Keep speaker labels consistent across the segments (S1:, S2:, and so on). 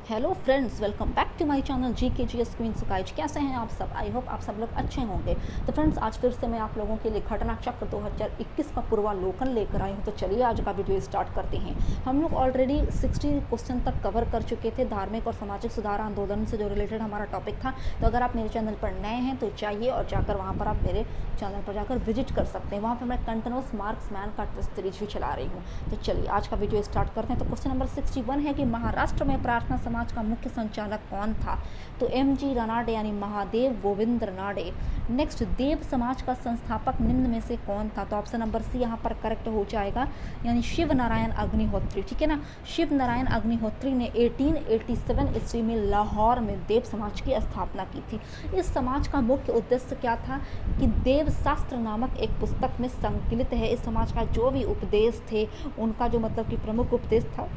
S1: Hello friends, welcome back to my channel GKGS queen सुकाइज। कैसे हैं आप सब? आई होप आप सब लोग अच्छे होंगे। तो फ्रेंड्स, आज फिर से मैं आप लोगों के लिए घटना चक्र 2021 का पूर्वालोकन लेकर आई हूं। तो चलिए आज का वीडियो स्टार्ट करते हैं। हम लोग ऑलरेडी 60 क्वेश्चन तक कवर कर चुके थे, धार्मिक और सामाजिक सुधार आंदोलन से जो रिलेटेड हमारा टॉपिक था। तो अगर आप मेरे चैनल पर नए हैं तो चाहिए और जाकर वहाँ पर आप मेरे चैनल पर जाकर विजिट कर सकते हैं। वहाँ पर मैं कंटिन्यूस मार्क्समैन का टेस्ट सीरीज भी चला रही हूँ। तो चलिए आज का वीडियो स्टार्ट करते हैं। तो क्वेश्चन नंबर 61 है कि महाराष्ट्र में प्रार्थना समाज का मुख्य संचालक कौन था? तो MG रानाडे यानी महादेव गोविंद रानाडे। नेक्स्ट, देव समाज का संस्थापक निम्न में से कौन था? तो ऑप्शन नंबर सी यहाँ पर करेक्ट हो जाएगा, यानी शिव नारायण अग्निहोत्री। ठीक है ना, शिव नारायण अग्निहोत्री ने 1887 ईस्वी में लाहौर में देव समाज की स्थापना की थी। इस समाज का मुख्य उद्देश्य क्या था कि देव शास्त्र नामक एक पुस्तक में संकलित है। इस समाज का जो भी उपदेश थे, उनका जो मतलब कि प्रमुख उपदेश था,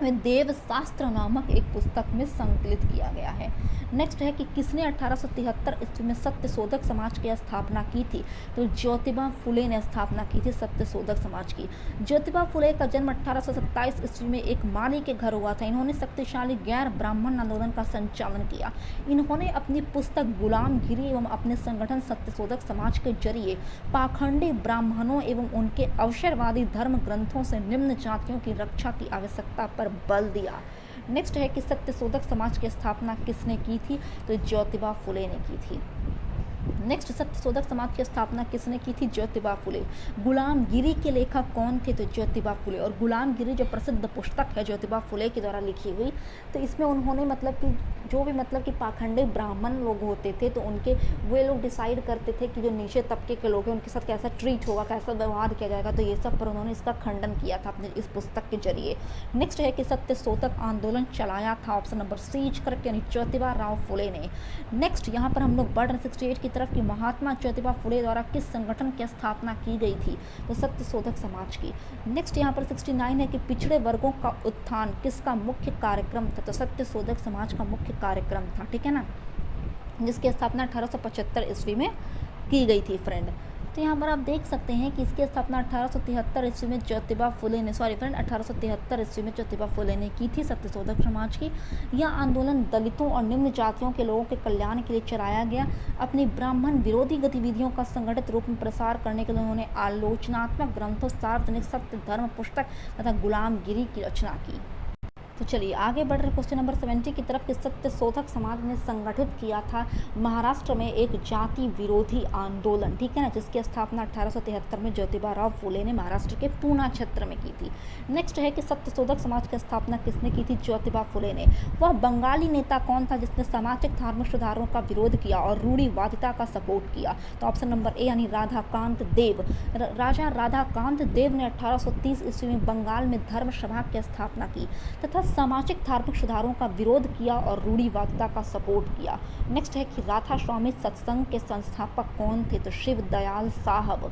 S1: देव शास्त्र नामक एक पुस्तक में संकलित किया गया है। नेक्स्ट है कि किसने 1873 ईस्वी में सत्यशोधक समाज की स्थापना की थी? तो ज्योतिबा फुले ने स्थापना की थी सत्यशोधक समाज की। ज्योतिबा फुले का जन्म 1827 ईस्वी में एक माली के घर हुआ था। इन्होंने शक्तिशाली गैर ब्राह्मण आंदोलन का संचालन किया। इन्होंने अपनी पुस्तक गुलामगिरी एवं अपने संगठन सत्यशोधक समाज के जरिए पाखंडी ब्राह्मणों एवं उनके अवसरवादी धर्म ग्रंथों से निम्न जातियों की रक्षा की आवश्यकता पर बल दिया। नेक्स्ट है कि सत्यशोधक समाज की स्थापना किसने की थी? तो ज्योतिबा फुले ने की थी। नेक्स्ट, सत्यशोधक समाज की स्थापना किसने की थी? ज्योतिबा फुले। गुलामगिरी के लेखक कौन थे? तो ज्योतिबा फुले। और गुलामगिरी जो प्रसिद्ध पुस्तक है ज्योतिबा फुले के द्वारा लिखी हुई, तो इसमें उन्होंने मतलब कि जो भी मतलब कि पाखंडी ब्राह्मण लोग होते थे, तो उनके वे लोग डिसाइड करते थे कि जो नीचे तबके के लोग हैं उनके साथ कैसा ट्रीट होगा, कैसा व्यवहार किया जाएगा। तो ये सब पर उन्होंने इसका खंडन किया था अपने इस पुस्तक के जरिए। नेक्स्ट है कि सत्यशोधक आंदोलन चलाया था, ऑप्शन नंबर सी करेक्ट, यानी ज्योतिबा राव फुले ने। नेक्स्ट यहाँ पर हम लोग बढ़ रहे 68 की तरफ कि महात्मा ज्योतिबा फुले द्वारा किस संगठन की स्थापना की गई थी? तो सत्यशोधक समाज की। नेक्स्ट यहाँ पर 69 है कि पिछड़े वर्गों का उत्थान किसका मुख्य कार्यक्रम था? तो सत्यशोधक समाज का मुख्य कार्यक्रम था। ठीक है ना, जिसकी स्थापना 1875 ईस्वी में की गई थी फ्रेंड। तो यहाँ पर आप देख सकते हैं कि इसकी स्थापना 1873 ईस्वी में ज्योतिबा फुले ने 1873 ईस्वी में ज्योतिबा फुले ने की थी सत्यशोधक समाज की। यह आंदोलन दलितों और निम्न जातियों के लोगों के कल्याण के लिए चलाया गया। अपनी ब्राह्मण विरोधी गतिविधियों का संगठित रूप में प्रसार करने के लिए उन्होंने आलोचनात्मक ग्रंथों, सार्वजनिक सत्य धर्म पुस्तक तथा गुलामगिरी की रचना की। तो चलिए आगे बढ़ रहे क्वेश्चन नंबर 70 की तरफ कि सत्यशोधक समाज ने संगठित किया था महाराष्ट्र में एक जाति विरोधी आंदोलन। ठीक है ना, जिसकी स्थापना 1873 में ज्योतिबा राव फुले ने महाराष्ट्र के पूना क्षेत्र में की थी। नेक्स्ट है कि सत्यशोधक समाज की स्थापना किसने की थी? ज्योतिबा फुले ने। वह बंगाली नेता कौन था जिसने सामाजिक धार्मिक सुधारों का विरोध किया और रूढ़िवादिता का सपोर्ट किया? तो ऑप्शन नंबर ए यानी राधाकांत देव। राजा राधाकांत देव ने 1830 ईस्वी में बंगाल में धर्म सभा की स्थापना की तथा सामाजिक धार्मिक सुधारों का विरोध किया और रूढ़िवादिता का सपोर्ट किया। नेक्स्ट है कि राधा स्वामी सत्संग के संस्थापक कौन थे? तो शिव दयाल साहब।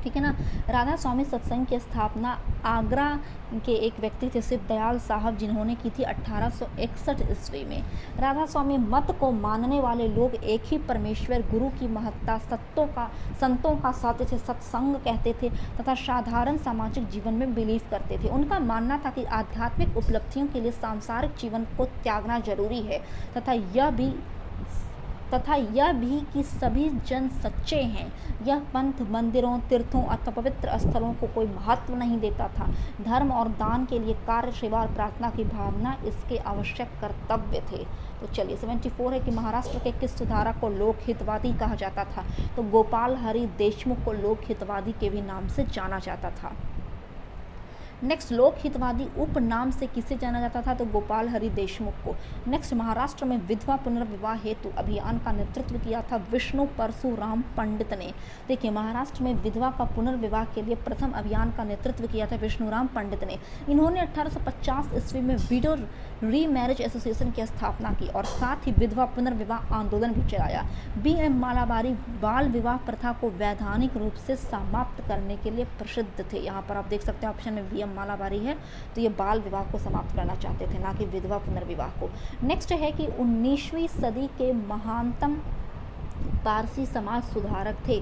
S1: ठीक है ना, राधा स्वामी सत्संग की स्थापना आगरा के एक व्यक्ति थे शिव दयाल साहब, जिन्होंने की थी 1861 ईस्वी में। राधा स्वामी मत को मानने वाले लोग एक ही परमेश्वर गुरु की महत्ता संतों का साथ थे, सत्संग कहते थे तथा साधारण सामाजिक जीवन में बिलीव करते थे। उनका मानना था कि आध्यात्मिक उपलब्धियों के लिए सांसारिक जीवन को त्यागना जरूरी है तथा यह भी कि सभी जन सच्चे हैं। यह पंथ मंदिरों, तीर्थों अथवा पवित्र स्थलों को कोई महत्व नहीं देता था। धर्म और दान के लिए कार्य, सेवा और प्रार्थना की भावना इसके आवश्यक कर्तव्य थे। तो चलिए 74 है कि महाराष्ट्र के किस सुधारक को लोकहितवादी कहा जाता था? तो गोपाल हरि देशमुख को लोकहितवादी के भी नाम से जाना जाता था। नेक्स्ट, लोकहितवादी उपनाम से किसे जाना जाता था? तो गोपाल हरि देशमुख को। नेक्स्ट, महाराष्ट्र में विधवा पुनर्विवाह हेतु अभियान का नेतृत्व किया था विष्णु परशुराम पंडित ने। देखिए, महाराष्ट्र में विधवा का पुनर्विवाह के लिए प्रथम अभियान का नेतृत्व किया था विष्णुराम पंडित ने। इन्होंने 1850 ईस्वी में विडो रीमैरिज एसोसिएशन की स्थापना की और साथ ही विधवा पुनर्विवाह आंदोलन भी चलाया। BM मालाबारी बाल विवाह प्रथा को वैधानिक रूप से समाप्त करने के लिए प्रसिद्ध थे। यहाँ पर आप देख सकते हैं ऑप्शन में BM मालाबारी है, तो ये बाल विवाह को समाप्त करना चाहते थे, ना कि विधवा पुनर्विवाह को। नेक्स्ट है कि 19वीं सदी के महानतम पारसी समाज सुधारक थे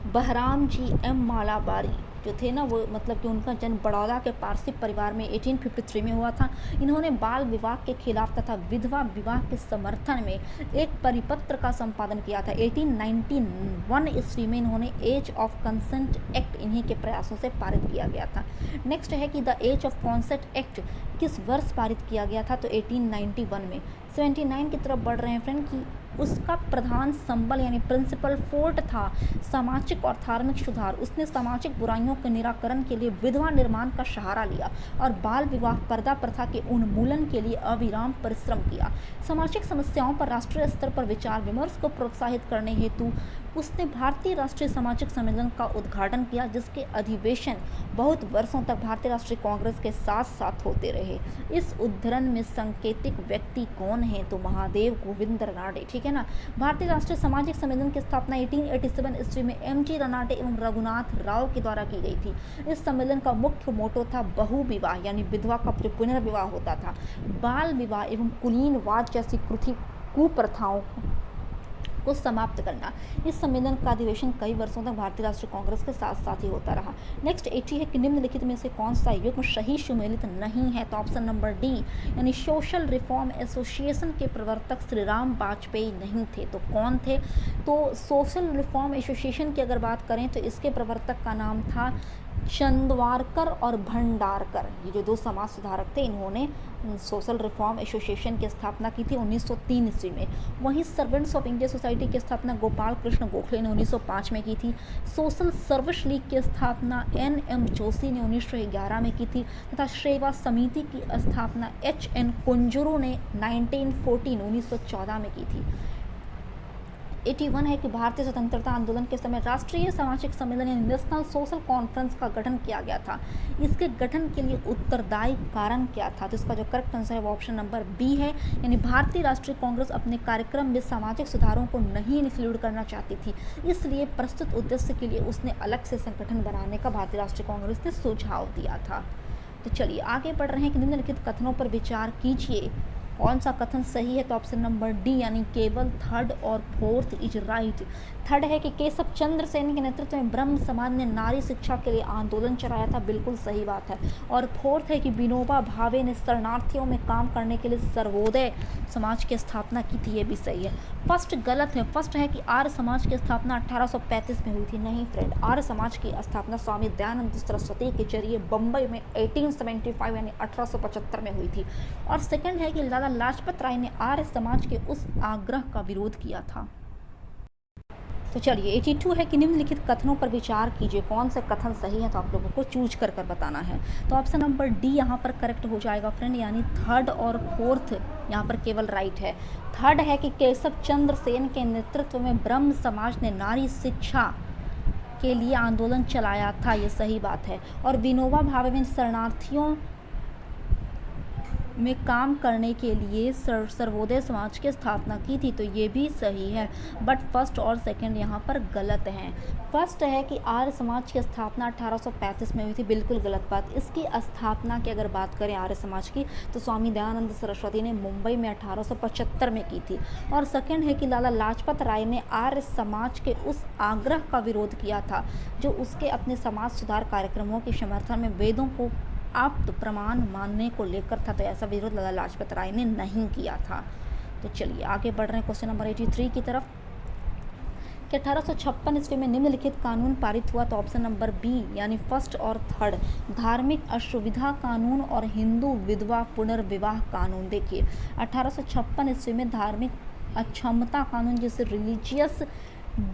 S1: बहराम जी M मालाबारी। जो थे ना वो मतलब कि उनका जन्म बड़ौदा के पारसी परिवार में 1853 में हुआ था। इन्होंने बाल विवाह के खिलाफ तथा विधवा विवाह के समर्थन में एक परिपत्र का संपादन किया था। 1891 ईस्वी में इन्होंने एज ऑफ कंसेंट एक्ट इन्हीं के प्रयासों से पारित किया गया था। नेक्स्ट है कि the age of consent act किस वर्ष पारित किया गया था, तो 1891 में। 79 की तरफ बढ़ रहे हैं फ्रेंड कि उसका प्रधान संबल यानी प्रिंसिपल फोर्ट था सामाजिक और धार्मिक सुधार। उसने सामाजिक बुराइयों के निराकरण के लिए विधवा निर्माण का सहारा लिया और बाल विवाह पर्दा प्रथा के उन्मूलन के लिए अविराम परिश्रम किया। सामाजिक समस्याओं पर राष्ट्रीय स्तर पर विचार विमर्श को प्रोत्साहित करने हेतु उसने भारतीय राष्ट्रीय सामाजिक सम्मेलन का उद्घाटन किया, जिसके अधिवेशन बहुत वर्षों तक भारतीय राष्ट्रीय कांग्रेस के साथ साथ होते रहे। इस उद्धरण में सांकेतिक व्यक्ति कौन है, तो महादेव गोविंद रनाडे, ठीक है ना। भारतीय राष्ट्रीय सामाजिक सम्मेलन की स्थापना 1887 ईस्वी में एम.जी. रनाडे एवं रघुनाथ राव के द्वारा की गई थी। इस सम्मेलन का मुख्य मोटो था बहु विवाह यानी विधवा का जो पुनर्विवाह होता था, बाल विवाह एवं कुलीनवाद जैसी कुप्रथाओं को समाप्त करना। इस सम्मेलन का अधिवेशन कई वर्षों तक भारतीय राष्ट्रीय कांग्रेस के साथ साथ ही होता रहा। नेक्स्ट 80 है कि निम्नलिखित में से कौन सा युग्म सही सुमेलित नहीं है, तो ऑप्शन नंबर डी यानी सोशल रिफॉर्म एसोसिएशन के प्रवर्तक श्री राम वाजपेयी नहीं थे। तो कौन थे, तो सोशल रिफॉर्म एसोसिएशन की अगर बात करें तो इसके प्रवर्तक का नाम था चंदवारकर और भंडारकर। ये जो दो समाज सुधारक थे, इन्होंने सोशल रिफॉर्म एसोसिएशन की स्थापना की थी 1903 ईस्वी में। वहीं सर्वेंट्स ऑफ इंडिया सोसाइटी की स्थापना गोपाल कृष्ण गोखले ने 1905 में की थी। सोशल सर्विस लीग की स्थापना N.M. जोशी ने 1911 में की थी तथा सेवा समिति की स्थापना H.N. कुंजरू ने 1914 में की थी। 81 है कि भारतीय स्वतंत्रता आंदोलन के समय राष्ट्रीय सामाजिक सम्मेलन यानी नेशनल सोशल कॉन्फ्रेंस का गठन किया गया था। इसके गठन के लिए उत्तरदायी कारण क्या था, तो इसका जो करेक्ट आंसर है वो ऑप्शन नंबर बी है, यानी भारतीय राष्ट्रीय कांग्रेस अपने कार्यक्रम में सामाजिक सुधारों को नहीं इंक्लूड करना चाहती थी, इसलिए प्रस्तुत उद्देश्य के लिए उसने अलग से संगठन बनाने का भारतीय राष्ट्रीय कांग्रेस ने सुझाव दिया था। तो चलिए आगे बढ़ रहे हैं कि निम्नलिखित कथनों पर विचार कीजिए, कौन सा कथन सही है, तो ऑप्शन नंबर डी यानी केवल थर्ड और फोर्थ इज राइट। थर्ड है कि केशव चंद्र सेन के नेतृत्व में ब्रह्म समाज ने नारी शिक्षा के लिए आंदोलन चलाया था, बिल्कुल सही बात है। और फोर्थ है कि विनोबा भावे ने शरणार्थियों में काम करने के लिए सर्वोदय समाज की स्थापना की थी, ये भी सही है। फर्स्ट गलत है। फर्स्ट है कि आर्य समाज की स्थापना 1835 में हुई थी, नहीं फ्रेंड, आर्य समाज की स्थापना स्वामी दयानंद सरस्वती के जरिए बम्बई में 1875 यानी 1875 में हुई थी। और सेकंड है कि लाला लाजपत राय ने आर्य समाज के उस आग्रह का विरोध किया था। तो चलिए 82 है कि निम्नलिखित कथनों पर विचार कीजिए, कौन से कथन सही है, तो आप लोगों को चूज कर बताना है। तो ऑप्शन नंबर डी यहाँ पर करेक्ट हो जाएगा फ्रेंड, यानी थर्ड और फोर्थ यहाँ पर केवल राइट है। थर्ड है कि केशव चंद्र सेन के नेतृत्व में ब्रह्म समाज ने नारी शिक्षा के लिए आंदोलन चलाया था, ये सही बात है। और विनोबा भावे ने शरणार्थियों में काम करने के लिए सर्वोदय समाज की स्थापना की थी, तो ये भी सही है। बट फर्स्ट और सेकंड यहाँ पर गलत हैं। फर्स्ट है कि आर्य समाज की स्थापना 1835 में हुई थी, बिल्कुल गलत बात। इसकी स्थापना की अगर बात करें आर्य समाज की, तो स्वामी दयानंद सरस्वती ने मुंबई में 1875 में की थी। और सेकंड है कि लाला लाजपत राय ने आर्य समाज के उस आग्रह का विरोध किया था जो उसके अपने समाज सुधार कार्यक्रमों के समर्थन में वेदों को आप्त प्रमाण मानने को लेकर था, तो ऐसा विरोध लाला लाजपत राय ने नहीं किया था। तो चलिए आगे बढ़ रहे हैं क्वेश्चन नंबर 83 की तरफ कि 1856 ईस्वी में निम्नलिखित कानून पारित हुआ, तो ऑप्शन नंबर बी यानी फर्स्ट और थर्ड, धार्मिक असुविधा कानून और हिंदू विधवा पुनर्विवाह कानून। देखिए 1856 ईस्वी में धार्मिक अक्षमता कानून जिसे रिलीजियस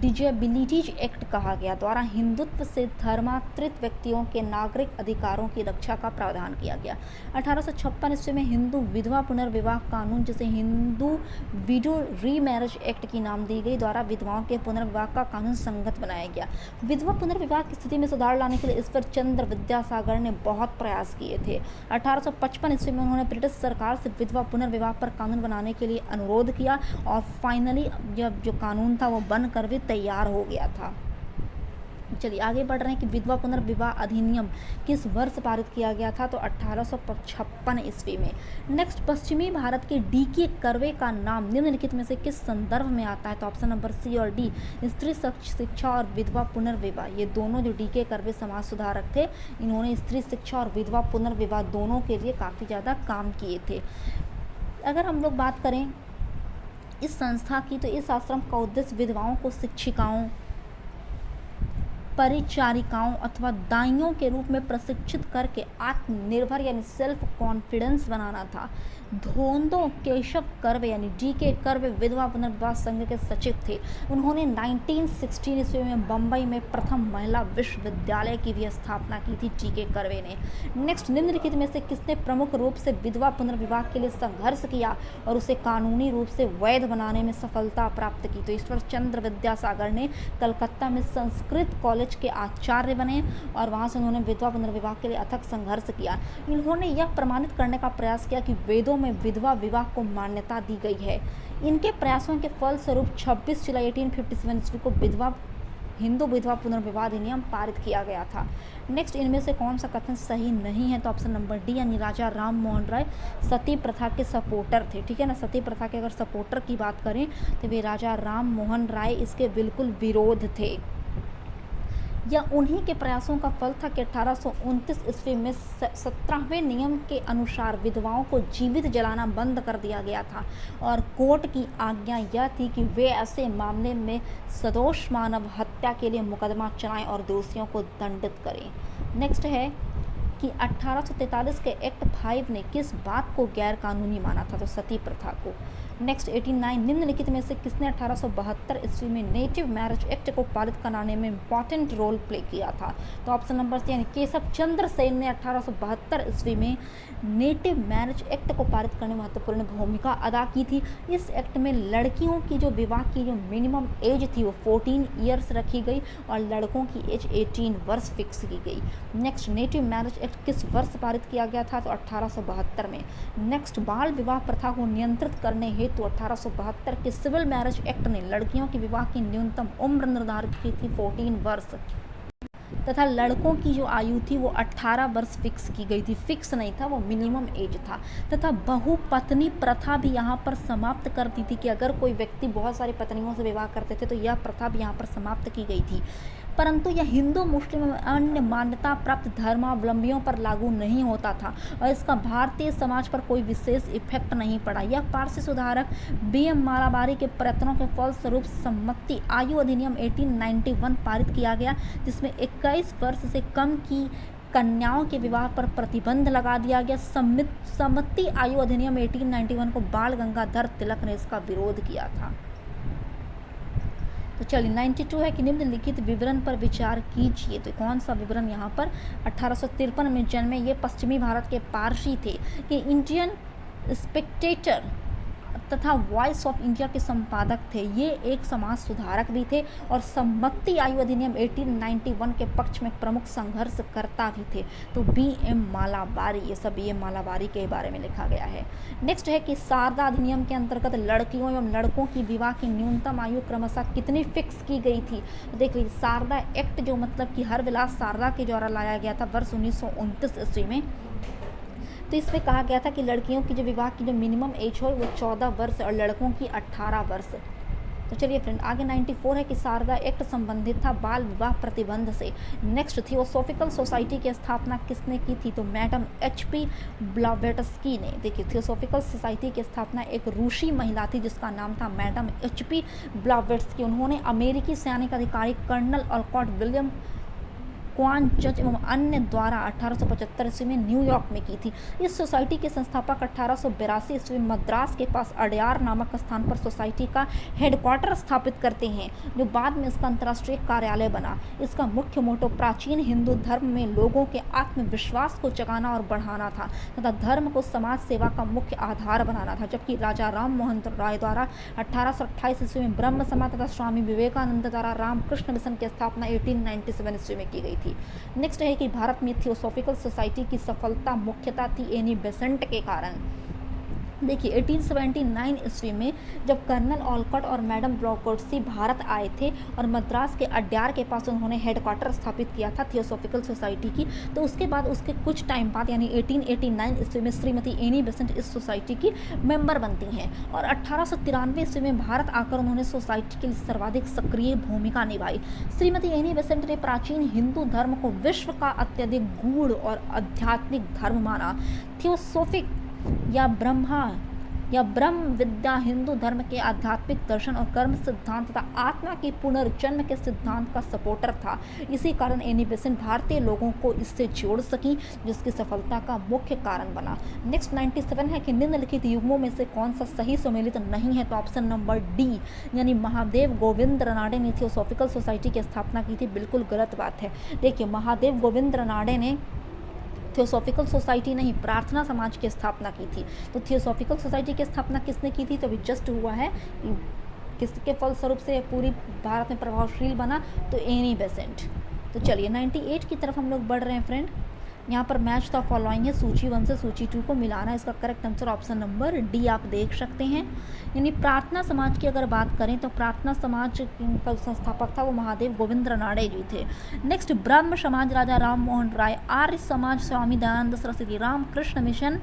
S1: डिजेबिलिटीज एक्ट कहा गया द्वारा हिंदुत्व से धर्मांतरित व्यक्तियों के नागरिक अधिकारों की रक्षा का प्रावधान किया गया। 1856 ईस्वी में हिंदू विधवा पुनर्विवाह कानून जिसे हिंदू विडो रीमैरिज एक्ट की नाम दी गई द्वारा विधवाओं के पुनर्विवाह का कानून संगत बनाया गया। विधवा पुनर्विवाह की स्थिति में सुधार लाने के लिए ईश्वर चंद्र विद्यासागर ने बहुत प्रयास किए थे। 1855 ईस्वी में उन्होंने ब्रिटिश सरकार से विधवा पुनर्विवाह पर कानून बनाने के लिए अनुरोध किया और फाइनली जब जो कानून था वो बनकर तैयार हो गया था। चलिए आगे बढ़ रहे हैं कि विधवा पुनर्विवाह अधिनियम किस वर्ष पारित किया गया था, तो 1856 ईस्वी में। नेक्स्ट, पश्चिमी भारत के डीके कर्वे का नाम निम्नलिखित में से किस संदर्भ में आता है, तो ऑप्शन नंबर सी और डी, स्त्री शिक्षा और विधवा पुनर्विवाह। ये दोनों जो डीके कर्वे समाज सुधारक थे, इन्होंने स्त्री शिक्षा और विधवा पुनर्विवाह दोनों के लिए काफ़ी ज़्यादा काम किए थे। अगर हम लोग बात करें इस संस्था की, तो इस आश्रम का उद्देश्य विधवाओं को शिक्षिकाओं, परिचारिकाओं अथवा दाइयों के रूप में प्रशिक्षित करके आत्मनिर्भर यानी सेल्फ कॉन्फिडेंस बनाना था। धोंदो केशव कर्वे यानी डीके कर्वे विधवा पुनर्विवाह संघ के सचिव थे। उन्होंने 1916 ईस्वी में बम्बई में प्रथम महिला विश्वविद्यालय की भी स्थापना की थी डीके कर्वे ने। नेक्स्ट, निम्नलिखित में से किसने प्रमुख रूप से विधवा पुनर्विवाह के लिए संघर्ष किया और उसे कानूनी रूप से वैध बनाने में सफलता प्राप्त की, तो ईश्वर चंद्र विद्यासागर ने कलकत्ता में संस्कृत कॉलेज के आचार्य बने और वहाँ से उन्होंने विधवा पुनर्विवाह के लिए अथक संघर्ष किया। इन्होंने यह प्रमाणित करने का प्रयास किया कि वेदों में विधवा विवाह को मान्यता दी गई है। इनके प्रयासों के फलस्वरूप 26 जुलाई 1857 ईस्वी को हिंदू विधवा पुनर्विवाह अधिनियम पारित किया गया था। नेक्स्ट, इनमें से कौन सा कथन सही नहीं है, तो ऑप्शन नंबर डी यानी राजा राम मोहन राय सती प्रथा के सपोर्टर थे। ठीक है ना, सती प्रथा के अगर सपोर्टर की बात करें तो वे राजा राम मोहन राय इसके बिल्कुल विरोध थे। यह उन्हीं के प्रयासों का फल था कि 1829 ईस्वी में 17वें नियम के अनुसार विधवाओं को जीवित जलाना बंद कर दिया गया था और कोर्ट की आज्ञा यह थी कि वे ऐसे मामले में सदोष मानव हत्या के लिए मुकदमा चलाएं और दोषियों को दंडित करें। नेक्स्ट है कि 1843 के एक्ट 5 ने किस बात को गैर कानूनी माना था, तो सती प्रथा को। नेक्स्ट 89, निम्नलिखित में से किसने 1872 ईस्वी में नेटिव मैरिज एक्ट को पारित कराने में इंपॉर्टेंट रोल प्ले किया था, तो ऑप्शन नंबर सी यानी केशव चंद्र सेन ने 1872 ईस्वी में नेटिव मैरिज एक्ट को पारित करने में महत्वपूर्ण भूमिका अदा की थी। इस एक्ट में लड़कियों की जो विवाह की जो मिनिमम एज थी वो 14 ईयर्स रखी गई और लड़कों की एज 18 वर्ष फिक्स की गई। नेक्स्ट, नेटिव मैरिज एक्ट किस वर्ष पारित किया गया था, तो 1872 में। नेक्स्ट, बाल विवाह प्रथा को नियंत्रित करने हेतु 1872 के सिविल मैरिज एक्ट ने लड़कियों की विवाह की न्यूनतम उम्र निर्धारित की थी 14 वर्ष तथा लड़कों की जो आयु थी वो 18 वर्ष फिक्स की गई थी। फिक्स नहीं था, वो मिनिमम एज था। तथा बहुपत्नी प्रथा भी यहाँ पर समाप्त कर दी थी कि अगर कोई व्यक्ति बहुत सारी पत्नियों से विवाह करते थे तो यह प्रथा भी यहाँ पर समाप्त की गई थी। परंतु यह हिंदू, मुस्लिम एवं अन्य मान्यता प्राप्त धर्मावलंबियों पर लागू नहीं होता था और इसका भारतीय समाज पर कोई विशेष इफेक्ट नहीं पड़ा। यह पारसी सुधारक BM मालाबारी के प्रयत्नों के फलस्वरूप सम्मति आयु अधिनियम 1891 पारित किया गया, जिसमें 21 वर्ष से कम की कन्याओं के विवाह पर प्रतिबंध लगा दिया गया। सम्मति आयु अधिनियम 1891 को बाल गंगाधर तिलक ने इसका विरोध किया था। तो चलिए 92 है कि निम्नलिखित विवरण पर विचार कीजिए, तो कौन सा विवरण यहाँ पर 1853 में जन्मे ये पश्चिमी भारत के पारसी थे कि इंडियन स्पेक्टेटर तथा वॉइस ऑफ इंडिया के संपादक थे। ये एक समाज सुधारक भी थे और सम्मति आयु अधिनियम 1891 के पक्ष में प्रमुख संघर्षकर्ता भी थे। तो BM मालाबारी, ये सब BM मालाबारी के बारे में लिखा गया है। नेक्स्ट है कि शारदा अधिनियम के अंतर्गत लड़कियों एवं लड़कों की विवाह की न्यूनतम आयु क्रमशः कितनी फिक्स की गई थी, तो देख लीजिए शारदा एक्ट जो मतलब कि हरविलास शारदा के द्वारा लाया गया था वर्ष 1929 ईस्वी में। तो इसमें कहा गया था कि लड़कियों की जो विवाह की जो मिनिमम एज हो वो 14 वर्ष और लड़कों की 18 वर्ष। तो चलिए फ्रेंड आगे 94 है कि शारदा एक्ट संबंधित था बाल विवाह प्रतिबंध से। नेक्स्ट, थियोसॉफिकल सोसाइटी की स्थापना किसने की थी, तो मैडम HP ब्लावेट्स्की ने। देखिए थियोसॉफिकल सोसाइटी की स्थापना एक रूसी महिला थी जिसका नाम था मैडम HP ब्लावेट्स्की। उन्होंने अमेरिकी सैनिक अधिकारी कर्नल ऑलकॉट विलियम क्वान जज एवं अन्य द्वारा 1875 ईस्वी में न्यूयॉर्क में की थी। इस सोसाइटी के संस्थापक 1882 ईस्वी में मद्रास के पास अडयार नामक स्थान पर सोसाइटी का हेडक्वार्टर स्थापित करते हैं, जो बाद में इसका अंतर्राष्ट्रीय कार्यालय बना। इसका मुख्य मोटो प्राचीन हिंदू धर्म में लोगों के आत्मविश्वास को जगाना और बढ़ाना था तथा धर्म को समाज सेवा का मुख्य आधार बनाना था। जबकि राजा राम मोहन राय द्वारा 1828 ईस्वी में ब्रह्म समाज तथा स्वामी विवेकानंद द्वारा रामकृष्ण मिशन की स्थापना 1897 ईस्वी में की गई थी। नेक्स्ट है कि भारत में थियोसॉफिकल सोसाइटी की सफलता मुख्यतः थी एनी बेसेंट के कारण। देखिए 1879 ईस्वी में जब कर्नल ऑलकॉट और मैडम ब्रॉडकोट्सी भारत आए थे और मद्रास के अड्यार के पास उन्होंने हेडक्वार्टर स्थापित किया था थियोसॉफिकल सोसाइटी की, तो उसके बाद उसके कुछ टाइम बाद यानी 1889 ईस्वी में श्रीमती एनी बेसेंट इस सोसाइटी की मेंबर बनती हैं और 1893 ईस्वी में भारत आकर उन्होंने सोसाइटी के लिए सर्वाधिक सक्रिय भूमिका निभाई। श्रीमती एनी बेसेंट ने प्राचीन हिंदू धर्म को विश्व का अत्यधिक गूढ़ और आध्यात्मिक धर्म माना। थियोसोफिक या ब्रह्म विद्या हिंदू धर्म के आध्यात्मिक दर्शन और कर्म सिद्धांत तथा आत्मा के पुनर्जन्म के सिद्धांत का सपोर्टर था। इसी कारण एनी बेसेंट भारतीय लोगों को इससे जोड़ सकी, जिसकी सफलता का मुख्य कारण बना। नेक्स्ट 97 है कि निम्नलिखित युग्मों में से कौन सा सही सुमेलित नहीं है, तो ऑप्शन नंबर डी यानी महादेव गोविंद रानडे ने थियोसॉफिकल सोसाइटी की स्थापना की थी। बिल्कुल गलत बात है। देखिए महादेव गोविंद रानडे ने थियोसॉफिकल सोसाइटी नहीं, प्रार्थना समाज की स्थापना की थी। तो थियोसॉफिकल सोसाइटी की स्थापना किसने की थी, तो अभी जस्ट हुआ है। किसके फलस्वरूप से पूरी भारत में प्रभावशील बना, तो एनी बेसेंट। तो चलिए 98 की तरफ हम लोग बढ़ रहे हैं फ्रेंड। यहाँ पर मैच द फॉलोइंग है, सूची 1 से सूची 2 को मिलाना है। इसका correct answer option number D आप देख सकते हैं। यानी प्रार्थना समाज की अगर बात करें तो प्रार्थना समाज का संस्थापक था वो महादेव गोविंद रानडे जी थे। नेक्स्ट ब्रह्म समाज राजा राम मोहन राय, आर्य समाज स्वामी दयानंद सरस्वती, रामकृष्ण मिशन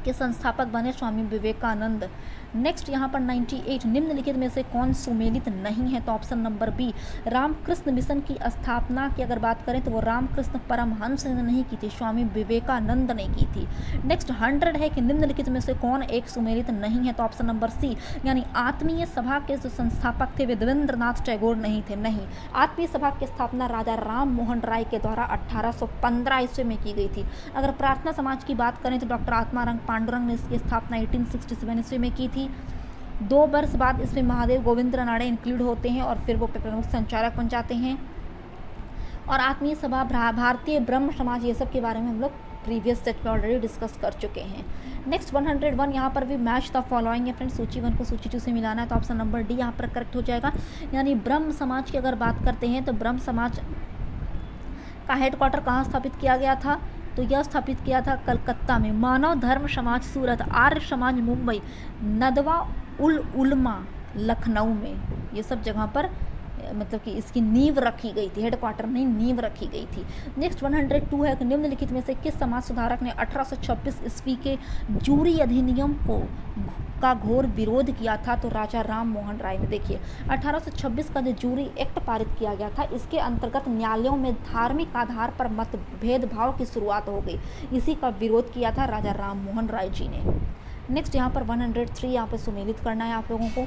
S1: के संस्थापक बने स्वामी विवेकानंद। नेक्स्ट यहाँ पर 98 निम्नलिखित में से कौन सुमेलित नहीं है, तो option number B Ramakrishna Mission की स्थापना की अगर बात करें तो वो रामकृष्ण परमहंस ने नहीं की थी, स्वामी विवेकानंद ने की थी। नेक्स्ट 100 है कि निम्नलिखित में से कौन एक सुमेलित नहीं है, तो ऑप्शन नंबर सी यानी आत्मीय सभा के जो संस्थापक थे वे देवेंद्रनाथ टैगोर नहीं थे। नहीं, आत्मीय सभा की स्थापना राजा राम मोहन राय के द्वारा 1815 ईस्वी में की गई थी। अगर प्रार्थना समाज की बात करें तो डॉक्टर आत्मारंग पांडुरंग ने इसकी स्थापना 1867 ईस्वी में की थी। 2 वर्ष बाद इसमें महादेव गोविंद रानडे इंक्लूड होते हैं और फिर वो प्रमुख संचालक बन जाते हैं। और आत्मीय सभा, भारतीय ब्रह्म समाज, ये सब के बारे में हम लोग प्रीवियस सेट में ऑलरेडी डिस्कस कर चुके हैं। नेक्स्ट 101 यहाँ पर भी मैच द फॉलोइंग है फ्रेंड्स, सूची 1 को सूची 2 से मिलाना है, तो ऑप्शन नंबर डी यहाँ पर करेक्ट हो जाएगा। यानी ब्रह्म समाज की अगर बात करते हैं तो ब्रह्म समाज का हेडक्वार्टर कहाँ स्थापित किया गया था, तो यह स्थापित किया था कलकत्ता में। मानव धर्म समाज सूरत, आर्य समाज मुंबई, नदवा उल उलमा लखनऊ में, ये सब जगह पर मतलब कि इसकी नींव रखी गई थी, हेडक्वार्टर नहीं नींव रखी गई थी। नेक्स्ट 102 है कि निम्नलिखित में से किस समाज सुधारक ने 1826 ईस्वी के जूरी अधिनियम का घोर विरोध किया था, तो राजा राम मोहन राय ने। देखिए 1826 का जो जूरी एक्ट पारित किया गया था, इसके अंतर्गत न्यायालयों में धार्मिक आधार पर मत भेदभाव की शुरुआत हो गई। इसी का विरोध किया था राजा राम मोहन राय जी ने। नेक्स्ट यहाँ पर 103 यहाँ पर सुमेलित करना है आप लोगों को,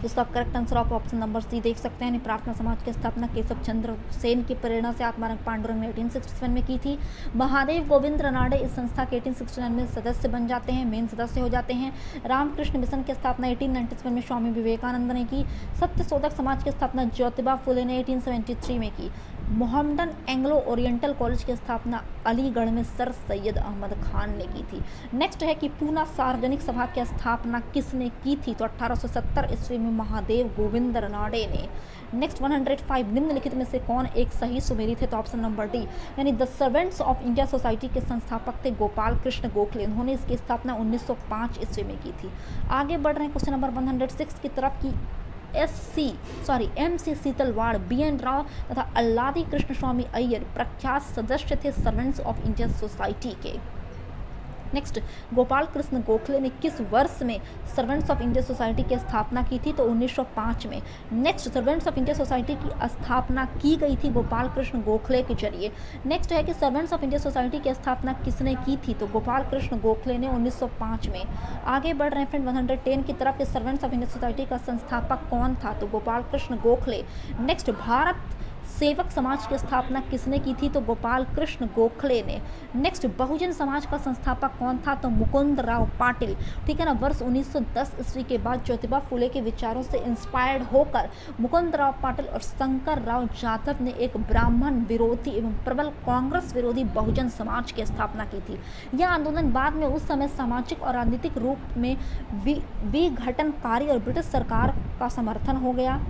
S1: जिसका करेक्ट आंसर आप ऑप्शन नंबर सी देख सकते हैं। प्रार्थना समाज की स्थापना केशव चंद्र सेन की प्रेरणा से आत्मारंग पांडुरंग ने 1867 में की थी। महादेव गोविंद रानडे इस संस्था के 1869 में सदस्य बन जाते हैं, मेन सदस्य हो जाते हैं। रामकृष्ण मिशन की स्थापना 1897 में स्वामी विवेकानंद ने की। सत्यशोधक समाज की स्थापना ज्योतिबा फुले ने 1873 में की। मोहम्मदन एंग्लो ओरिएंटल कॉलेज की स्थापना अलीगढ़ में सर सैयद अहमद खान ने की थी। नेक्स्ट है कि पूना सार्वजनिक सभा की स्थापना किसने की थी, तो 1870 ईस्वी में महादेव गोविंद रानडे ने। नेक्स्ट 105 निम्नलिखित में से कौन एक सही सुमेलित है, तो ऑप्शन नंबर डी यानी the servants of India society के संस्थापक थे गोपाल कृष्ण गोखले। उन्होंने इसकी स्थापना 1905 ईस्वी में की थी। आगे बढ़ रहे हैं क्वेश्चन नंबर 106 की तरफ की MC सीतलवाड़, BN राव तथा अल्लादी कृष्ण स्वामी अय्यर प्रख्यात सदस्य थे सर्वेंट्स ऑफ इंडिया सोसाइटी के। नेक्स्ट गोपाल कृष्ण गोखले ने किस वर्ष में सर्वेंट्स ऑफ इंडिया सोसाइटी की स्थापना की थी, तो 1905 में। Next servants of India society की स्थापना की गई थी गोपाल कृष्ण गोखले के जरिए। नेक्स्ट है कि सर्वेंट्स ऑफ इंडिया सोसाइटी की स्थापना किसने की थी, तो गोपाल कृष्ण गोखले ने 1905 में। आगे बढ़ रहे हैं फ्रेंड 110 की तरफ के सर्वेंट्स ऑफ इंडिया सोसाइटी का संस्थापक कौन था, तो गोपाल कृष्ण गोखले। नेक्स्ट भारत सेवक समाज की स्थापना किसने की थी, तो गोपाल कृष्ण गोखले ने। नेक्स्ट बहुजन समाज का संस्थापक कौन था, तो मुकुंद राव पाटिल। ठीक है ना। वर्ष 1910 ईस्वी के बाद ज्योतिबा फुले के विचारों से इंस्पायर्ड होकर मुकुंद राव पाटिल और शंकर राव जाधव ने एक ब्राह्मण विरोधी एवं प्रबल कांग्रेस विरोधी बहुजन समाज की स्थापना की थी। यह आंदोलन बाद में उस समय सामाजिक और राजनीतिक रूप में विघटनकारी और ब्रिटिश सरकार का समर्थन हो गया।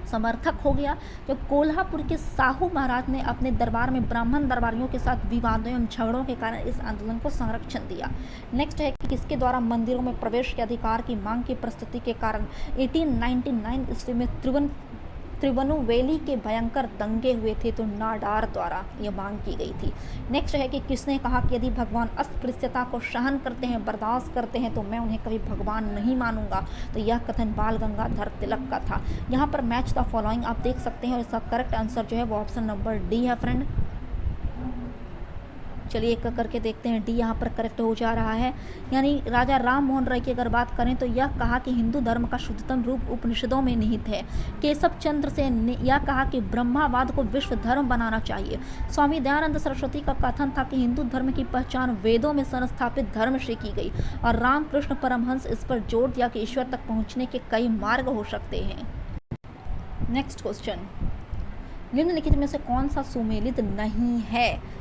S1: समर्थक हो गया। जब कोल्हापुर के साहू महाराज ने अपने दरबार में ब्राह्मण दरबारियों के साथ विवादों एवं झगड़ों के कारण इस आंदोलन को संरक्षण दिया। नेक्स्ट है कि किसके द्वारा मंदिरों में प्रवेश के अधिकार की मांग की प्रस्तुति के कारण 1899 ईस्वी में त्रिवनुवेली के भयंकर दंगे हुए थे, तो नाडार द्वारा यह मांग की गई थी। नेक्स्ट है कि किसने कहा कि यदि भगवान अस्पृश्यता को सहन करते हैं, बर्दाश्त करते हैं, तो मैं उन्हें कभी भगवान नहीं मानूंगा। तो यह कथन बाल गंगाधर तिलक का था। यहाँ पर मैच द फॉलोइंग आप देख सकते हैं और इसका करेक्ट आंसर जो है वो ऑप्शन नंबर डी है फ्रेंड। चलिए एक करके देखते हैं, डी यहाँ पर करेक्ट हो जा रहा है। यानी राजा राम मोहन राय की अगर बात करें तो यह कहा कि हिंदू धर्म का शुद्धतम रूप उपनिषदों में निहित है। केशव चंद्र सेन ने यह कहा कि ब्रह्मावाद को विश्व धर्म बनाना चाहिए। स्वामी दयानंद सरस्वती का कथन था कि हिंदू धर्म की पहचान वेदों में संस्थापित धर्म से की गई, और रामकृष्ण परमहंस इस पर जोर दिया कि ईश्वर तक पहुँचने के कई मार्ग हो सकते हैं। नेक्स्ट क्वेश्चन, निम्नलिखित में से कौन सा सुमेलित नहीं है?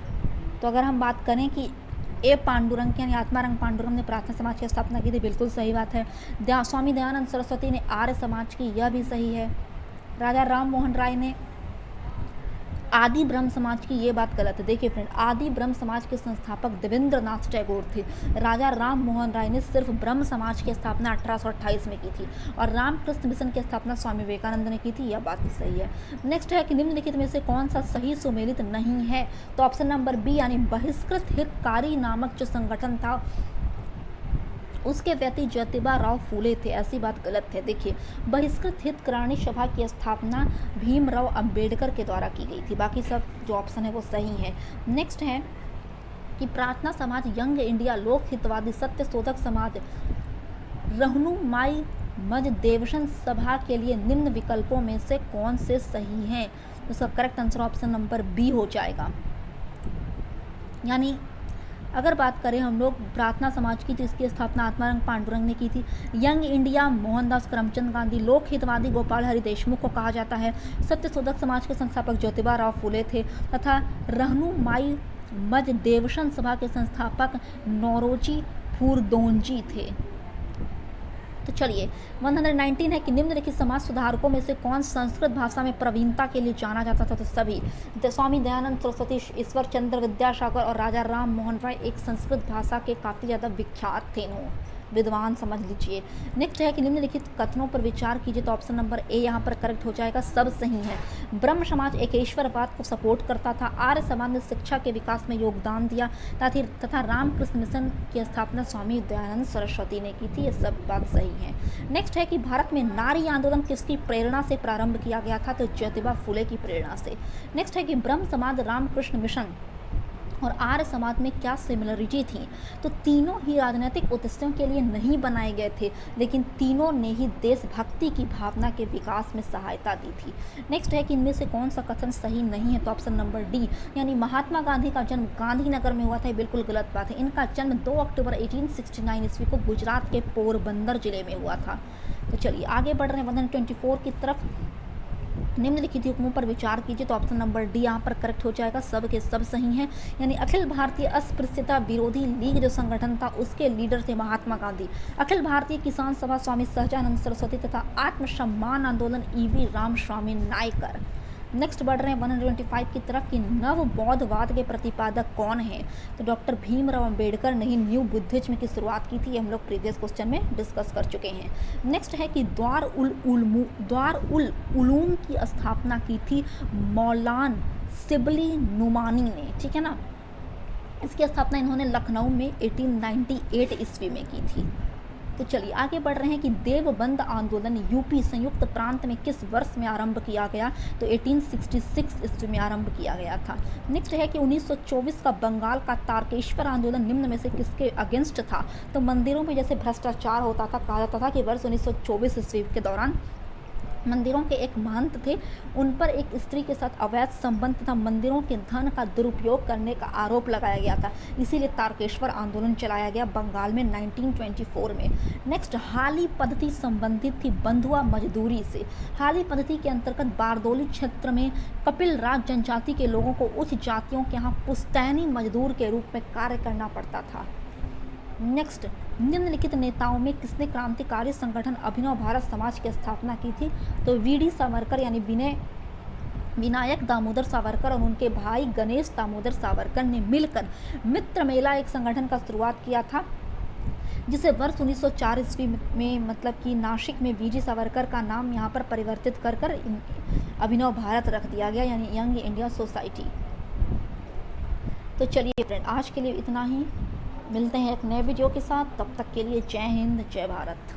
S1: तो अगर हम बात करें कि ए पांडुरंग यानी आत्मारंग पांडुरंग ने प्रार्थना समाज की स्थापना की थी, बिल्कुल सही बात है। स्वामी दयानंद सरस्वती ने आर्य समाज की, यह भी सही है। राजा राम मोहन राय ने आदि ब्रह्म समाज की, ये बात गलत है। देखिए फ्रेंड, आदि ब्रह्म समाज के संस्थापक देवेंद्रनाथ टैगोर थे। राजा राम मोहन राय ने सिर्फ ब्रह्म समाज की स्थापना 1828 में की थी, और रामकृष्ण मिशन की स्थापना स्वामी विवेकानंद ने की थी, यह बात भी सही है। नेक्स्ट है कि निम्नलिखित में से कौन सा सही सुमेलित नहीं है? तो ऑप्शन नंबर बी यानी बहिष्कृत हितकारी नामक जो संगठन था उसके व्यक्ति ज्योतिबा राव फूले थे, ऐसी बात गलत है। देखिए, बहिष्कृत हितकारिणी सभा की स्थापना भीमराव अंबेडकर के द्वारा की गई थी। बाकी सब जो ऑप्शन है वो सही है। नेक्स्ट है कि प्रार्थना समाज, यंग इंडिया, लोक हितवादी, सत्य शोधक समाज, रहनुमाई मज देवशन सभा के लिए निम्न विकल्पों में से कौन से सही हैं? उसका correct answer option number B हो जाएगा। यानी अगर बात करें हम लोग प्रार्थना समाज की, तो इसकी स्थापना आत्मारंग पांडुरंग ने की थी। यंग इंडिया मोहनदास करमचंद गांधी, लोक हितवादी गोपाल हरि देशमुख को कहा जाता है। सत्य शोधक समाज के संस्थापक ज्योतिबा राव फूले थे, तथा रहनुमाई मज देवशन सभा के संस्थापक नौरोजी फुरदोंजी थे। तो चलिए 119 है कि निम्नलिखित समाज सुधारकों में से कौन संस्कृत भाषा में प्रवीणता के लिए जाना जाता था? तो सभी, स्वामी दयानंद सरस्वती, ईश्वर चंद्र विद्यासागर और राजा राम मोहन राय एक संस्कृत भाषा के काफ़ी ज़्यादा विख्यात थे, विद्वान समझ लीजिए। नेक्स्ट है कि निम्नलिखित कथनों पर विचार कीजिए, तो ऑप्शन नंबर ए यहाँ पर करेक्ट हो जाएगा, सब सही है। ब्रह्म समाज एकेश्वरवाद को सपोर्ट करता था। आर्य समाज ने शिक्षा के विकास में योगदान दिया तथा रामकृष्ण मिशन की स्थापना स्वामी दयानंद सरस्वती ने की थी, ये सब बात सही है। नेक्स्ट है कि भारत में नारी आंदोलन किसकी प्रेरणा से प्रारंभ किया गया था? तो ज्योतिबा फुले की प्रेरणा से। नेक्स्ट है कि ब्रह्म समाज, रामकृष्ण मिशन और आर्य समाज में क्या सिमिलरिटी थी? तो तीनों ही राजनीतिक उद्देश्यों के लिए नहीं बनाए गए थे, लेकिन तीनों ने ही देशभक्ति की भावना के विकास में सहायता दी थी। नेक्स्ट है कि इनमें से कौन सा कथन सही नहीं है? तो ऑप्शन नंबर डी यानी महात्मा गांधी का जन्म गांधीनगर में हुआ था, बिल्कुल गलत बात है। इनका जन्म 2 अक्टूबर 1869 ईस्वी को गुजरात के पोरबंदर जिले में हुआ था। तो चलिए आगे बढ़ रहे हैं 124 की तरफ। निम्नलिखित हुक्मों पर विचार कीजिए, तो ऑप्शन नंबर डी यहाँ पर करेक्ट हो जाएगा, सब के सब सही हैं। यानी अखिल भारतीय अस्पृश्यता विरोधी लीग जो संगठन था उसके लीडर थे महात्मा गांधी। अखिल भारतीय किसान सभा स्वामी सहजानंद सरस्वती तथा आत्मसम्मान आंदोलन ईवी रामस्वामी नायकर। नेक्स्ट बढ़ रहे हैं 125 की तरफ कि नव बौद्धवाद के प्रतिपादक कौन है? तो डॉक्टर भीमराव अंबेडकर ने ही न्यू बुद्धिज्म की शुरुआत की थी, ये हम लोग प्रीवियस क्वेश्चन में डिस्कस कर चुके हैं। नेक्स्ट है कि द्वार उल उलूम की स्थापना की थी मौलाना शिबली नुमानी ने, ठीक है ना। इसकी स्थापना इन्होंने लखनऊ में 1898 ईस्वी में की थी। तो चलिए आगे बढ़ रहे हैं कि देवबंद आंदोलन यूपी संयुक्त प्रांत में किस वर्ष में आरंभ किया गया? तो 1866 ईस्वी में आरंभ किया गया था। नेक्स्ट है कि 1924 का बंगाल का तारकेश्वर आंदोलन निम्न में से किसके अगेंस्ट था? तो मंदिरों में जैसे भ्रष्टाचार होता था, कहा जाता था कि वर्ष 1924 ईस्वी के दौरान मंदिरों के एक महंत थे, उन पर एक स्त्री के साथ अवैध संबंध तथा मंदिरों के धन का दुरुपयोग करने का आरोप लगाया गया था। इसीलिए तारकेश्वर आंदोलन चलाया गया बंगाल में 1924 में। नेक्स्ट, हाली पद्धति संबंधित थी बंधुआ मजदूरी से। हाली पद्धति के अंतर्गत बारदोली क्षेत्र में कपिल राज जनजाति के लोगों को उच्च जातियों के यहाँ पुश्तैनी मजदूर के रूप में कार्य करना पड़ता था। नेक्स्ट, निम्नलिखित नेताओं में किसने क्रांतिकारी संगठन अभिनव भारत समाज की स्थापना की थी? तो वीडी सावरकर यानी विनायक दामोदर सावरकर और उनके भाई गणेश दामोदर सावरकर ने मिलकर मित्र मेला एक संगठन का शुरुआत किया था, जिसे वर्ष 1904 ईस्वी में मतलब कि नासिक में वीजी सावरकर का नाम यहाँ पर परिवर्तित कर कर अभिनव भारत रख दिया गया, यानी यंग इंडिया सोसाइटी। तो चलिए फ्रेंड, आज के लिए इतना ही। मिलते हैं एक नए वीडियो के साथ, तब तक के लिए जय हिंद जय भारत।